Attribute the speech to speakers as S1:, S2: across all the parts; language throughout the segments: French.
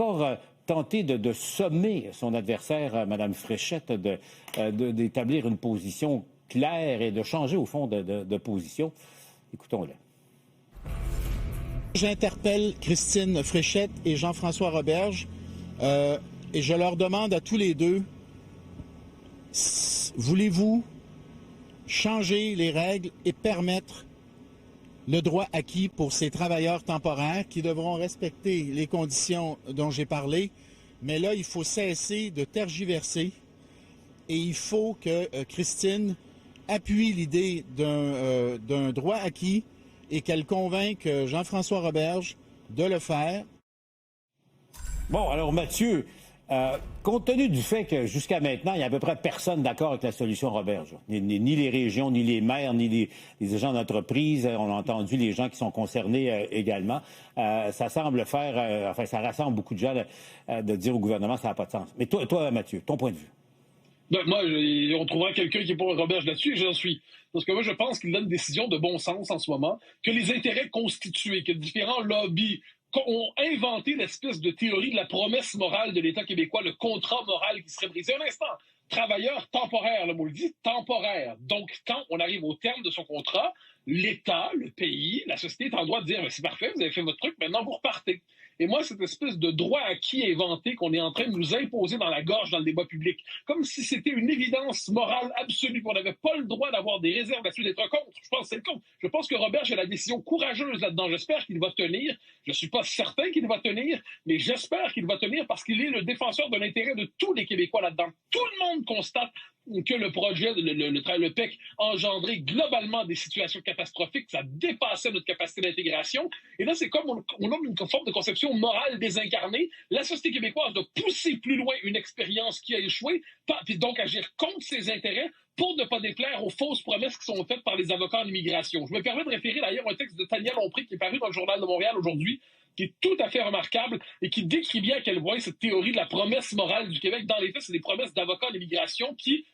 S1: encore tenté de sommer son adversaire, Mme Fréchette, d'établir une position claire et de changer, au fond, de position. Écoutons-le.
S2: J'interpelle Christine Fréchette et Jean-François Roberge et je leur demande à tous les deux, voulez-vous changer les règles et permettre le droit acquis pour ces travailleurs temporaires qui devront respecter les conditions dont j'ai parlé? Mais là, il faut cesser de tergiverser et il faut que Christine appuie l'idée d'un droit acquis et qu'elle convainque Jean-François Roberge de le faire.
S1: Bon, alors Mathieu, compte tenu du fait que jusqu'à maintenant, il n'y a à peu près personne d'accord avec la solution Roberge, ni les régions, ni les maires, ni les agents d'entreprise, on a entendu les gens qui sont concernés également, ça semble faire, ça rassemble beaucoup de gens de dire au gouvernement que ça n'a pas de sens. Mais toi, Mathieu, ton point de vue?
S3: Ben, moi, on trouvera quelqu'un qui est pour Roberge là-dessus, et j'en suis. Parce que moi, je pense qu'il donne une décision de bon sens en ce moment, que les intérêts constitués, que différents lobbies ont inventé l'espèce de théorie de la promesse morale de l'État québécois, le contrat moral qui serait brisé. Un instant, travailleur temporaire, le mot le dit, temporaire. Donc, quand on arrive au terme de son contrat, l'État, le pays, la société est en droit de dire « c'est parfait, vous avez fait votre truc, maintenant vous repartez ». Et moi, cette espèce de droit acquis inventé qu'on est en train de nous imposer dans la gorge dans le débat public, comme si c'était une évidence morale absolue, qu'on n'avait pas le droit d'avoir des réserves là-dessus, d'être contre. Je pense que c'est le contre. Je pense que Roberge a la décision courageuse là-dedans. J'espère qu'il va tenir. Je ne suis pas certain qu'il va tenir, mais j'espère qu'il va tenir parce qu'il est le défenseur de l'intérêt de tous les Québécois là-dedans. Tout le monde constate que le projet, le PEC, a engendré globalement des situations catastrophiques, ça dépassait notre capacité d'intégration. Et là, c'est comme on a une forme de conception morale désincarnée. La société québécoise doit pousser plus loin une expérience qui a échoué, puis donc agir contre ses intérêts pour ne pas déplaire aux fausses promesses qui sont faites par les avocats en immigration. Je me permets de référer d'ailleurs à un texte de Tania Lompré qui est paru dans le Journal de Montréal aujourd'hui, qui est tout à fait remarquable et qui décrit bien à quel point cette théorie de la promesse morale du Québec, dans les faits, c'est des promesses d'avocats en immigration qui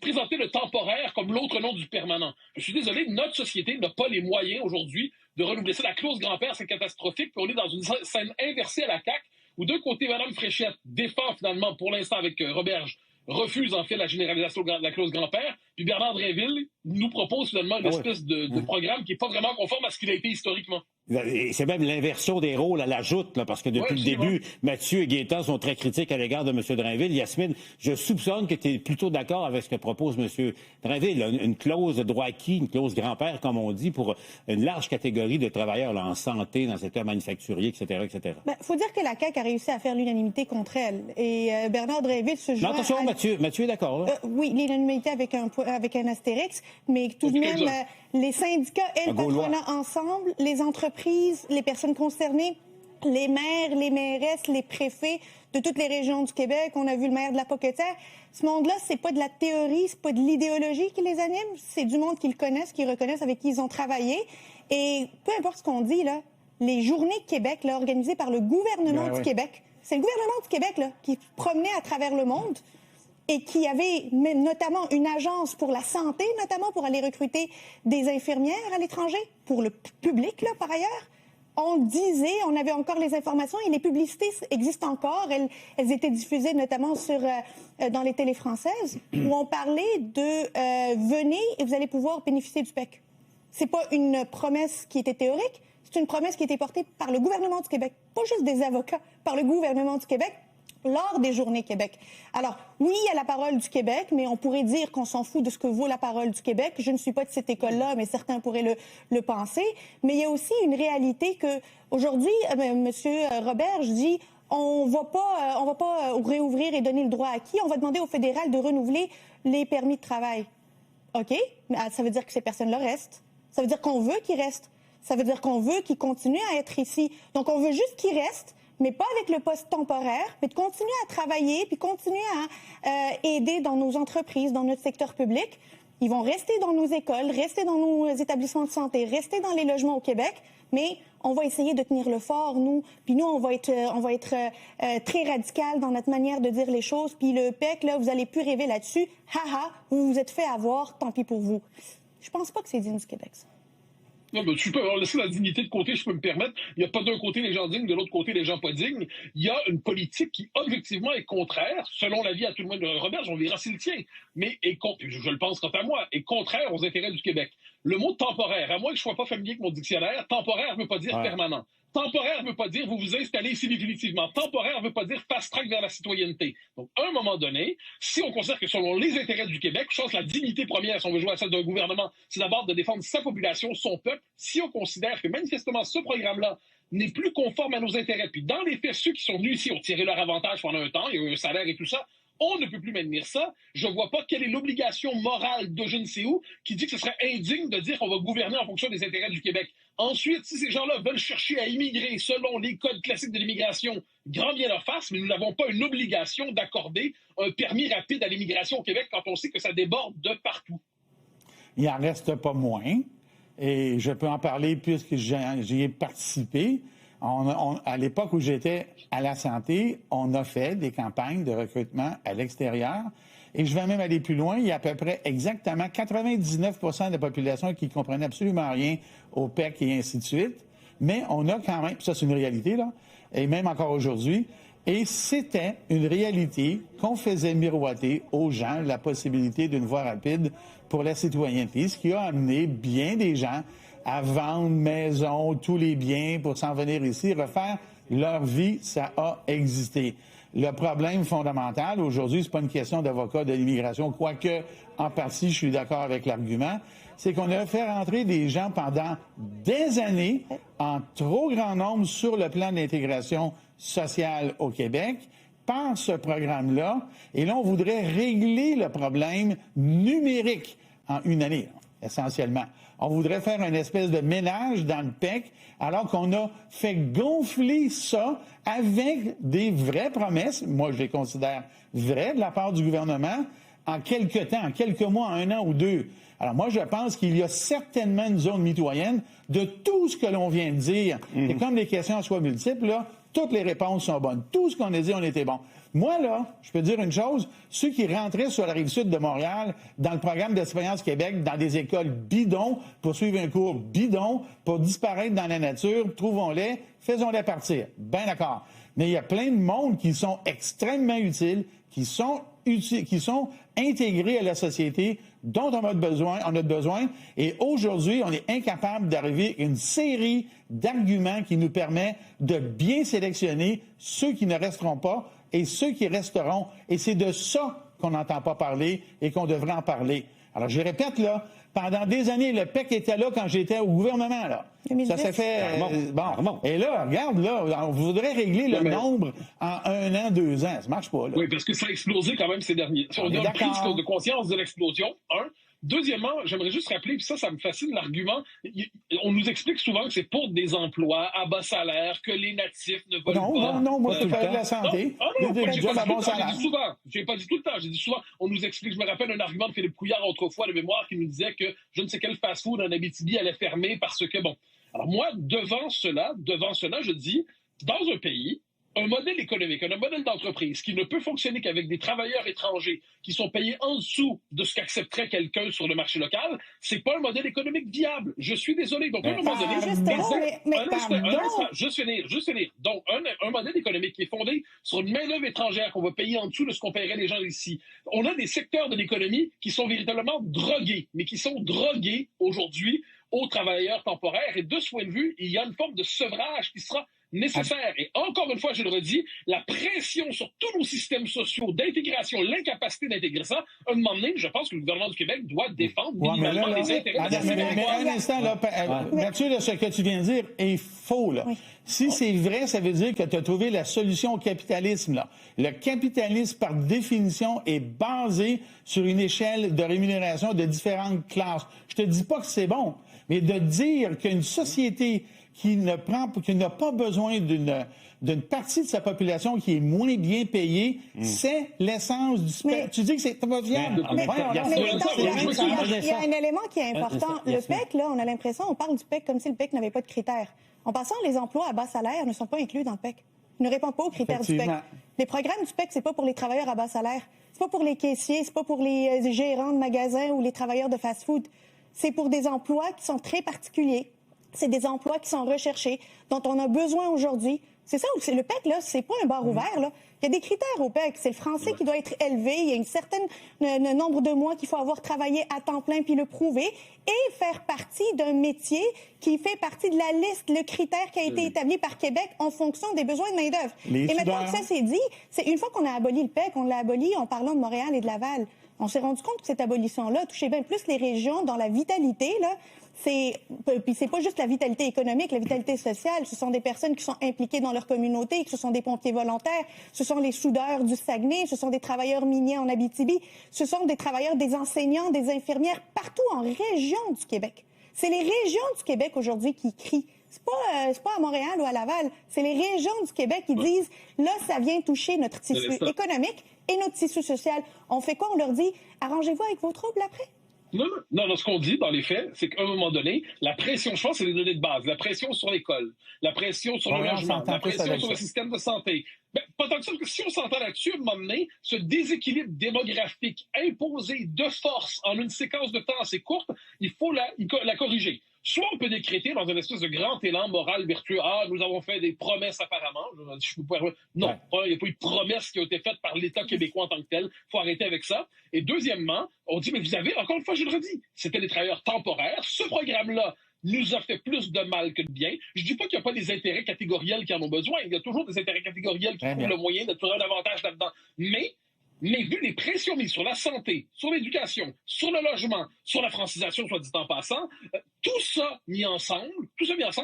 S3: présentaient le temporaire comme l'autre nom du permanent. Je suis désolé, notre société n'a pas les moyens aujourd'hui de renouveler ça. La clause grand-père, c'est catastrophique, puis on est dans une scène inversée à la CAQ, où d'un côté, Mme Fréchette défend finalement, pour l'instant avec Roberge, refuse en fait la généralisation de la clause grand-père, puis Bernard Drinville nous propose finalement une espèce de programme qui n'est pas vraiment conforme à ce qu'il a été historiquement.
S1: C'est même l'inversion des rôles à la joute, là, parce que depuis le début, Mathieu et Gaétan sont très critiques à l'égard de M. Drainville. Yasmine, je soupçonne que tu es plutôt d'accord avec ce que propose M. Drainville, une clause de droit acquis, une clause grand-père, comme on dit, pour une large catégorie de travailleurs là, en santé, dans le secteur manufacturier, etc., etc.
S4: Faut dire que la CAQ a réussi à faire l'unanimité contre elle. Et Bernard Drainville se joint...
S1: Non, attention, Mathieu est d'accord.
S4: Oui, l'unanimité avec un astérix, mais tout de même, les syndicats et le patronat ensemble, les entreprises, les personnes concernées, les maires, les mairesses, les préfets de toutes les régions du Québec. On a vu le maire de la Pocatière. Ce monde-là, c'est pas de la théorie, c'est pas de l'idéologie qui les anime, c'est du monde qu'ils connaissent, qu'ils reconnaissent, avec qui ils ont travaillé. Et peu importe ce qu'on dit, là, les journées de Québec, là, organisées par le gouvernement du Québec, c'est le gouvernement du Québec là, qui promenait à travers le monde et qui avait même notamment une agence pour la santé, notamment pour aller recruter des infirmières à l'étranger, pour le public, là, par ailleurs. On disait, on avait encore les informations et les publicités existent encore. Elles étaient diffusées notamment dans les télés françaises où on parlait de venez et vous allez pouvoir bénéficier du PEC. C'est pas une promesse qui était théorique, c'est une promesse qui était portée par le gouvernement du Québec, pas juste des avocats, par le gouvernement du Québec, lors des Journées Québec. Alors, oui, il y a la parole du Québec, mais on pourrait dire qu'on s'en fout de ce que vaut la parole du Québec. Je ne suis pas de cette école-là, mais certains pourraient le penser. Mais il y a aussi une réalité que, aujourd'hui, M. Roberge dit on va pas réouvrir et donner le droit acquis. On va demander au fédéral de renouveler les permis de travail. OK, mais ça veut dire que ces personnes-là restent. Ça veut dire qu'on veut qu'ils restent. Ça veut dire qu'on veut qu'ils continuent à être ici. Donc, on veut juste qu'ils restent, mais pas avec le poste temporaire, mais de continuer à travailler, puis continuer à aider dans nos entreprises, dans notre secteur public. Ils vont rester dans nos écoles, rester dans nos établissements de santé, rester dans les logements au Québec, mais on va essayer de tenir le fort, nous. Puis nous, on va être très radical dans notre manière de dire les choses. Puis le PEC, là, vous allez plus rêver là-dessus. Ha ha, vous vous êtes fait avoir, tant pis pour vous. Je pense pas que c'est digne du Québec, ça.
S3: Non, mais tu peux laisser la dignité de côté, je peux me permettre. Il n'y a pas d'un côté les gens dignes, de l'autre côté les gens pas dignes. Il y a une politique qui, objectivement, est contraire, selon l'avis à tout le monde de Roberge, on verra s'il tient, mais je le pense quant à moi, est contraire aux intérêts du Québec. Le mot temporaire, à moins que je ne sois pas familier avec mon dictionnaire, temporaire ne veut pas dire permanent. Temporaire ne veut pas dire vous vous installez ici définitivement. Temporaire ne veut pas dire fast-track vers la citoyenneté. Donc, à un moment donné, si on considère que selon les intérêts du Québec, je pense que la dignité première, si on veut jouer à celle d'un gouvernement, c'est d'abord de défendre sa population, son peuple. Si on considère que manifestement ce programme-là n'est plus conforme à nos intérêts, puis dans les faits, ceux qui sont venus ici ont tiré leur avantage pendant un temps, il y a eu un salaire et tout ça, on ne peut plus maintenir ça. Je ne vois pas quelle est l'obligation morale de je ne sais où qui dit que ce serait indigne de dire qu'on va gouverner en fonction des intérêts du Québec. Ensuite, si ces gens-là veulent chercher à immigrer selon les codes classiques de l'immigration, grand bien leur face, mais nous n'avons pas une obligation d'accorder un permis rapide à l'immigration au Québec quand on sait que ça déborde de partout.
S5: Il n'en reste pas moins, et je peux en parler puisque j'y ai participé. À l'époque où j'étais à la santé, on a fait des campagnes de recrutement à l'extérieur. Et je vais même aller plus loin. Il y a à peu près exactement 99 % de la population qui ne comprenait absolument rien au PEC et ainsi de suite. Mais on a quand même, ça c'est une réalité, là, et même encore aujourd'hui, et c'était une réalité qu'on faisait miroiter aux gens la possibilité d'une voie rapide pour la citoyenneté, ce qui a amené bien des gens à vendre maison, tous les biens pour s'en venir ici, refaire leur vie, ça a existé. Le problème fondamental aujourd'hui, c'est pas une question d'avocat de l'immigration, quoique en partie je suis d'accord avec l'argument, c'est qu'on a fait rentrer des gens pendant des années en trop grand nombre sur le plan de l'intégration sociale au Québec par ce programme-là. Et là, on voudrait régler le problème numérique en une année, essentiellement. On voudrait faire une espèce de ménage dans le PEC, alors qu'on a fait gonfler ça avec des vraies promesses, moi je les considère vraies, de la part du gouvernement, en quelques temps, en quelques mois, 1 an ou 2. Alors moi, je pense qu'il y a certainement une zone mitoyenne de tout ce que l'on vient de dire. Et comme les questions soient multiples, là, toutes les réponses sont bonnes. Tout ce qu'on a dit, on était bon. Moi, là, je peux dire une chose, ceux qui rentraient sur la Rive-Sud de Montréal dans le programme d'Expérience Québec, dans des écoles bidons, pour suivre un cours bidon, pour disparaître dans la nature, trouvons-les, faisons-les partir. Ben d'accord. Mais il y a plein de monde qui sont extrêmement utiles, qui sont intégrés à la société, dont on a besoin. Et aujourd'hui, on est incapable d'arriver à une série d'arguments qui nous permet de bien sélectionner ceux qui ne resteront pas et ceux qui resteront. Et c'est de ça qu'on n'entend pas parler et qu'on devrait en parler. Alors, je répète, là, pendant des années, le PEC était là quand j'étais au gouvernement, là. 2010. Ça s'est fait... bon. Et là, regarde, là, on voudrait régler le nombre en 1 an, 2 ans. Ça marche pas, là.
S3: Oui, parce que ça a explosé quand même ces derniers. On a pris de conscience de l'explosion, Deuxièmement, j'aimerais juste rappeler, puis ça me fascine l'argument, on nous explique souvent que c'est pour des emplois à bas salaire, que les natifs ne veulent pas...
S5: Non, moi, je parle de la santé.
S3: J'ai pas dit tout le temps, j'ai dit souvent, on nous explique, je me rappelle un argument de Philippe Couillard autrefois de mémoire qui nous disait que je ne sais quel fast-food en Abitibi allait fermer parce que, bon... Alors moi, devant cela, je dis, dans un pays, un modèle économique, un modèle d'entreprise qui ne peut fonctionner qu'avec des travailleurs étrangers qui sont payés en dessous de ce qu'accepterait quelqu'un sur le marché local, c'est pas un modèle économique viable. Je suis désolé. Donc, à un moment donné... Juste finir. Donc, un modèle économique qui est fondé sur une main-d'œuvre étrangère qu'on va payer en dessous de ce qu'on paierait les gens ici. On a des secteurs de l'économie qui sont véritablement drogués, mais qui sont drogués aujourd'hui aux travailleurs temporaires. Et de ce point de vue, il y a une forme de sevrage qui sera nécessaire. Et encore une fois, je le redis, la pression sur tous nos systèmes sociaux d'intégration, l'incapacité d'intégrer ça, à un moment donné, je pense que le gouvernement du Québec doit défendre minimalement les intérêts.
S5: Mais un instant, là, Mathieu, là, ce que tu viens de dire est faux, là. Si c'est vrai, ça veut dire que tu as trouvé la solution au capitalisme, là. Le capitalisme, par définition, est basé sur une échelle de rémunération de différentes classes. Je te dis pas que c'est bon, mais de dire qu'une société qui n'a pas besoin d'une partie de sa population qui est moins bien payée, c'est l'essence du spectre. Tu dis que c'est pas viable.
S4: Il y a un élément qui est important. Le PEC, là, on a l'impression, on parle du PEC comme si le PEC n'avait pas de critères. En passant, les emplois à bas salaire ne sont pas inclus dans le PEC. Ils ne répondent pas aux critères du PEC. Les programmes du PEC, c'est pas pour les travailleurs à bas salaire. C'est pas pour les caissiers, c'est pas pour les gérants de magasins ou les travailleurs de fast-food. C'est pour des emplois qui sont très particuliers, C'est des emplois qui sont recherchés, dont on a besoin aujourd'hui. C'est ça, le PEC, là, c'est pas un bar ouvert, là. Il y a des critères au PEC. C'est le français qui doit être élevé. Il y a une certaine nombre de mois qu'il faut avoir travaillé à temps plein puis le prouver et faire partie d'un métier qui fait partie de la liste, le critère qui a été établi par Québec en fonction des besoins de main-d'œuvre. Et maintenant que ça c'est dit, c'est une fois qu'on a aboli le PEC, on l'a aboli en parlant de Montréal et de Laval. On s'est rendu compte que cette abolition-là touchait bien plus les régions dans la vitalité, là. Puis c'est pas juste la vitalité économique, la vitalité sociale. Ce sont des personnes qui sont impliquées dans leur communauté, que ce sont des pompiers volontaires, ce sont les soudeurs du Saguenay, ce sont des travailleurs miniers en Abitibi, ce sont des travailleurs, des enseignants, des infirmières, partout en région du Québec. C'est les régions du Québec aujourd'hui qui crient. C'est pas à Montréal ou à Laval, c'est les régions du Québec qui disent « là, ça vient toucher notre tissu économique et notre tissu social ». On fait quoi? On leur dit « arrangez-vous avec vos troubles après ».
S3: Non, ce qu'on dit dans les faits, c'est qu'à un moment donné, la pression, je pense, c'est des données de base. La pression sur l'école, la pression sur le logement, la pression sur le système de santé. Pas tant que ça, parce que si on s'entend là-dessus, à un moment donné, ce déséquilibre démographique imposé de force en une séquence de temps assez courte, il faut la corriger. Soit on peut décréter dans une espèce de grand élan moral vertueux, nous avons fait des promesses apparemment. Non, il n'y a pas eu de promesses qui ont été faites par l'État québécois en tant que tel. Il faut arrêter avec ça. Et deuxièmement, on dit, mais vous avez, encore une fois, je le redis, c'était des travailleurs temporaires. Ce programme-là nous a fait plus de mal que de bien. Je ne dis pas qu'il n'y a pas des intérêts catégoriels qui en ont besoin. Il y a toujours des intérêts catégoriels qui trouvent le moyen de trouver un avantage là-dedans. Mais vu les pressions mises sur la santé, sur l'éducation, sur le logement, sur la francisation, soit dit en passant, tout ça mis ensemble,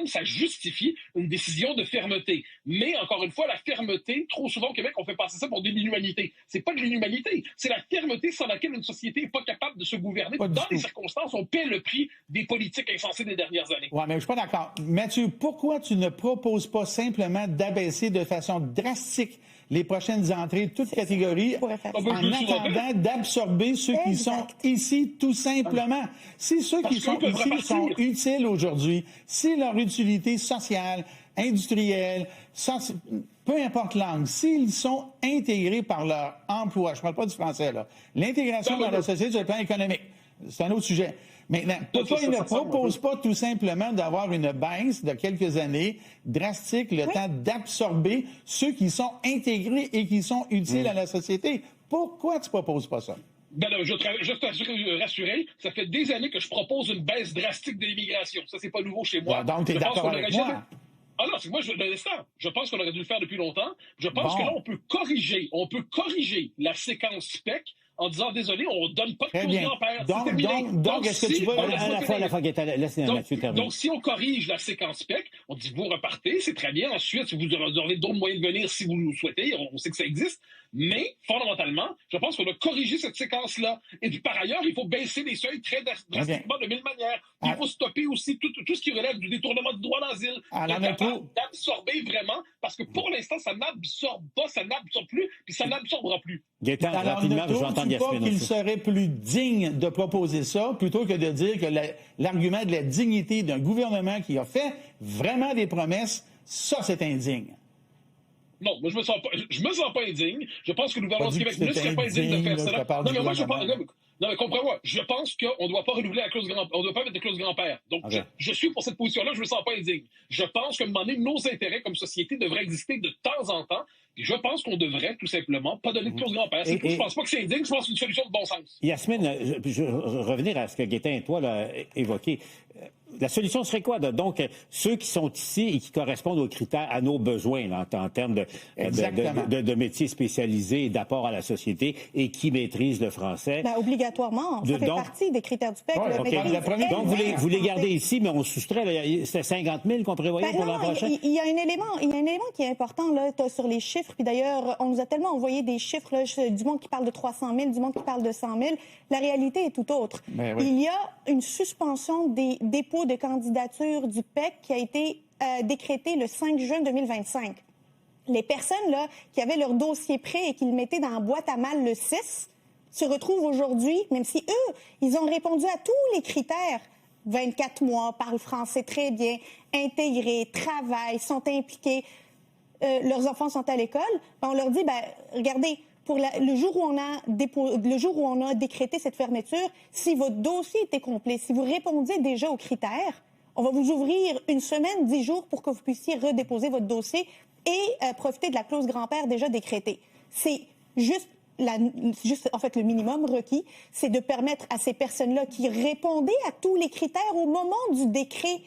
S3: ça justifie une décision de fermeté. Mais, encore une fois, la fermeté, trop souvent au Québec, on fait passer ça pour de l'inhumanité. C'est pas de l'inhumanité, c'est la fermeté sans laquelle une société n'est pas capable de se gouverner. Dans les circonstances, on paie le prix des politiques insensées des dernières années.
S5: Oui, mais je suis pas d'accord. Mathieu, pourquoi tu ne proposes pas simplement d'abaisser de façon drastique les prochaines entrées, toutes catégories, en attendant d'absorber ceux qui sont ici, tout simplement? Si ceux qui sont ici sont utiles aujourd'hui, si leur utilité sociale, industrielle, peu importe l'angle, s'ils sont intégrés par leur emploi, je ne parle pas du français, là, l'intégration dans la société sur le plan économique, c'est un autre sujet. Maintenant, pourquoi ils ne proposent pas tout simplement d'avoir une baisse de quelques années drastique, le temps d'absorber ceux qui sont intégrés et qui sont utiles à la société? Pourquoi tu ne proposes pas ça?
S3: Juste rassurer, ça fait des années que je propose une baisse drastique de l'immigration. Ça, c'est pas nouveau chez moi.
S5: Donc, tu es d'accord avec moi?
S3: Non, c'est que moi, je pense qu'on aurait dû le faire depuis longtemps. Je pense que là, on peut corriger la séquence PEC en disant, désolé, on ne donne pas de clause grand-père.
S5: Donc, est-ce que tu veux...
S1: À la fois, laisse Mathieu terminer.
S3: Donc, si on corrige la séquence PEC, on dit, vous repartez, c'est très bien. Ensuite, vous aurez d'autres moyens de venir si vous le souhaitez. On sait que ça existe. Mais, fondamentalement, je pense qu'on a corrigé cette séquence-là. Et puis, par ailleurs, il faut baisser les seuils très drastiquement de mille manières. Il faut stopper aussi tout ce qui relève du détournement du droit d'asile. D'absorber vraiment, parce que pour l'instant, ça n'absorbe pas, ça n'absorbe plus, puis ça n'absorbera plus.
S1: Gaétan, rapidement, je vais entendre Yasmine aussi.
S5: Qu'il serait plus digne de proposer ça, plutôt que de dire que l'argument de la dignité d'un gouvernement qui a fait vraiment des promesses, ça, c'est indigne.
S3: Non, moi, je me sens pas indigne. Je pense que le gouvernement du Québec ne serait pas indigne de faire cela. Non, mais moi, je pense... Non, mais comprends-moi. Je pense qu'on ne doit pas renouveler la clause grand-père. On ne doit pas mettre de clause grand-père. Donc, je suis pour cette position-là, je ne me sens pas indigne. Je pense qu'à un moment donné, nos intérêts comme société devraient exister de temps en temps. Et je pense qu'on devrait, tout simplement, pas donner de clause grand-père. Je ne pense pas que c'est indigne, je pense que c'est une solution de bon sens.
S1: Yasmine, je veux revenir à ce que Gaétan et toi là, évoqué. La solution serait quoi? Donc, ceux qui sont ici et qui correspondent aux critères, à nos besoins là, en termes de métiers spécialisés et d'apport à la société et qui maîtrisent le français.
S4: Obligatoirement. Ça fait partie des critères du PEC.
S1: Donc, vous les gardez ici, mais on soustrait. C'était 50 000 qu'on prévoyait pour l'an prochain?
S4: Il y a un élément qui est important là, sur les chiffres. Puis d'ailleurs, on nous a tellement envoyé des chiffres, là, du monde qui parle de 300 000, du monde qui parle de 100 000. La réalité est tout autre. Il y a une suspension des dépôts de candidature du PEC qui a été décrétée le 5 juin 2025. Les personnes là, qui avaient leur dossier prêt et qui le mettaient dans la boîte à mal le 6 se retrouvent aujourd'hui, même si eux, ils ont répondu à tous les critères, 24 mois, parlent français très bien, intégrés, travaillent, sont impliqués, leurs enfants sont à l'école, on leur dit, regardez, le jour où on a décrété cette fermeture, si votre dossier était complet, si vous répondiez déjà aux critères, on va vous ouvrir une semaine, 10 jours pour que vous puissiez redéposer votre dossier et profiter de la clause grand-père déjà décrétée. C'est juste en fait, le minimum requis, c'est de permettre à ces personnes-là qui répondaient à tous les critères au moment du décret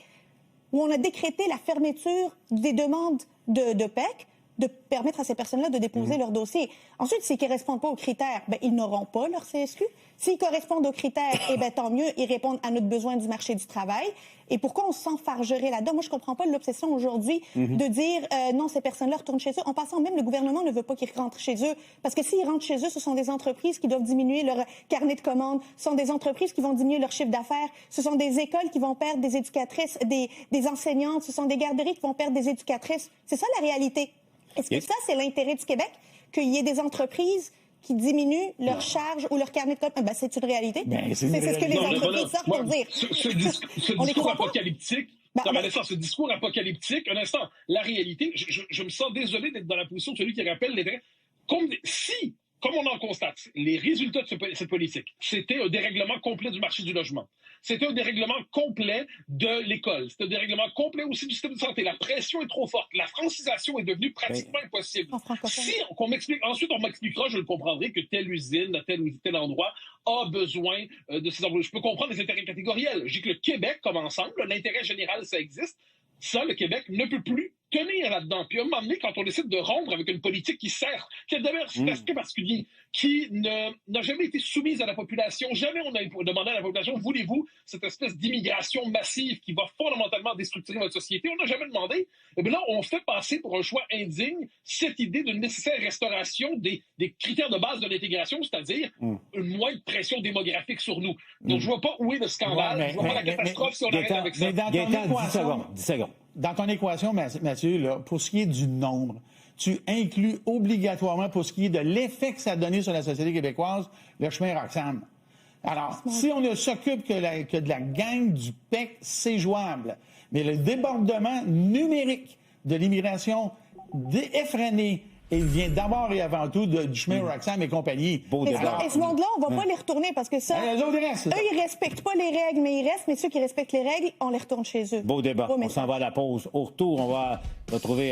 S4: où on a décrété la fermeture des demandes de PEC, de permettre à ces personnes-là de déposer leur dossier. Ensuite, s'ils ne correspondent pas aux critères, ils n'auront pas leur CSQ. S'ils correspondent aux critères, tant mieux, ils répondent à notre besoin du marché du travail. Et pourquoi on s'enfargerait là-dedans? Moi, je ne comprends pas l'obsession aujourd'hui de dire non, ces personnes-là retournent chez eux. En passant, même le gouvernement ne veut pas qu'ils rentrent chez eux. Parce que s'ils rentrent chez eux, ce sont des entreprises qui doivent diminuer leur carnet de commandes. Ce sont des entreprises qui vont diminuer leur chiffre d'affaires. Ce sont des écoles qui vont perdre des éducatrices, des enseignantes. Ce sont des garderies qui vont perdre des éducatrices. C'est ça la réalité. Est-ce que ça, c'est l'intérêt du Québec? Qu'il y ait des entreprises qui diminuent leurs charges ou leur carnet de commandes? C'est une réalité. C'est ce que les entreprises sortent pour dire.
S3: Ce discours apocalyptique, ce discours apocalyptique, un instant, la réalité, je me sens désolé d'être dans la position de celui qui rappelle les traits. Comme on en constate, les résultats de cette politique, c'était un dérèglement complet du marché du logement. C'était un dérèglement complet de l'école. C'était un dérèglement complet aussi du système de santé. La pression est trop forte. La francisation est devenue pratiquement impossible. Ensuite, on m'expliquera, je le comprendrai, que telle usine, à tel ou tel endroit, a besoin de ces emplois. Je peux comprendre les intérêts catégoriels. Je dis que le Québec, comme ensemble, l'intérêt général, ça existe. Ça, le Québec ne peut plus tenir là-dedans. Puis à un moment donné, quand on décide de rompre avec une politique qui sert, qui a d'ailleurs un aspect particulier, qui n'a jamais été soumise à la population, jamais on a demandé à la population, voulez-vous cette espèce d'immigration massive qui va fondamentalement déstructurer notre société? On n'a jamais demandé. Et bien là, on fait passer pour un choix indigne cette idée d'une nécessaire restauration des critères de base de l'intégration, c'est-à-dire une moindre pression démographique sur nous. Donc je ne vois pas où est le scandale, je ne vois pas la catastrophe si on arrête avec ça.
S1: 10 secondes.
S5: Dans ton équation, Mathieu, là, pour ce qui est du nombre, tu inclus obligatoirement, pour ce qui est de l'effet que ça a donné sur la société québécoise, le chemin Roxham. Alors, si on ne s'occupe que de la gang du PEC, c'est jouable. Mais le débordement numérique de l'immigration effrénée, il vient d'abord et avant tout du chemin Roxham et compagnie.
S4: Et ce monde-là, on ne va pas les retourner parce que ça, eux, ils ne respectent pas les règles, mais ils restent. Mais ceux qui respectent les règles, on les retourne chez eux.
S1: Beau débat. On s'en va à la pause. Au retour, on va retrouver